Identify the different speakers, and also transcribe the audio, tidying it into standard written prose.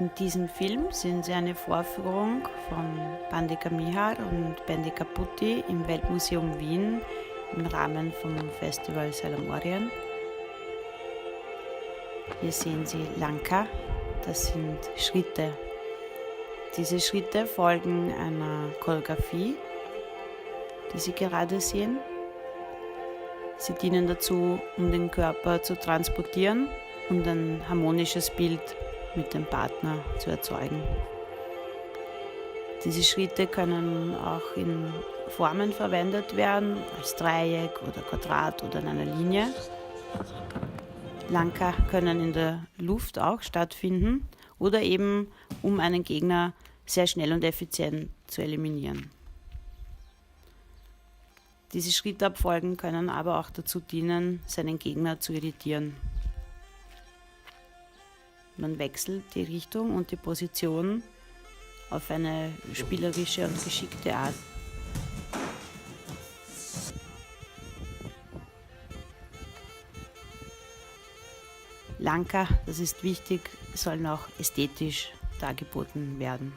Speaker 1: In diesem Film sehen Sie eine Vorführung von Bandika Mihar und Bendika Putti im Weltmuseum Wien im Rahmen vom Festival Salom Orient. Hier sehen Sie Lanka, das sind Schritte. Diese Schritte folgen einer Choreografie, die Sie gerade sehen. Sie dienen dazu, um den Körper zu transportieren und ein harmonisches Bild mit dem Partner zu erzeugen. Diese Schritte können auch in Formen verwendet werden, als Dreieck oder Quadrat oder in einer Linie. Lanka können in der Luft auch stattfinden oder eben um einen Gegner sehr schnell und effizient zu eliminieren. Diese Schrittabfolgen können aber auch dazu dienen, seinen Gegner zu irritieren. Man wechselt die Richtung und die Position auf eine spielerische und geschickte Art. Lanka, das ist wichtig, sollen auch ästhetisch dargeboten werden.